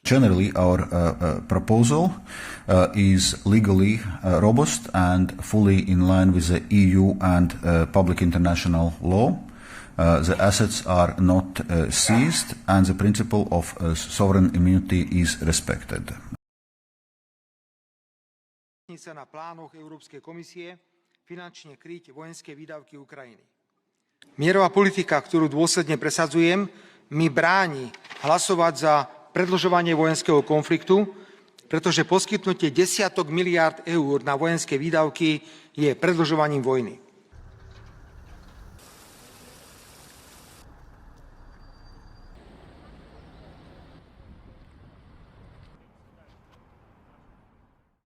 Generally, our proposal is legally robust and fully in line with the EU and public international law. The assets are not seized and the principle of sovereign immunity is respected. Sa na plánoch Európskej komisie finančne kryť vojenské výdavky Ukrajiny. Mierová politika, ktorú dôsledne presadzujem, mi bráni hlasovať za predĺžovanie vojenského konfliktu, pretože poskytnutie desiatok miliárd eur na vojenské výdavky je predĺžovaním vojny.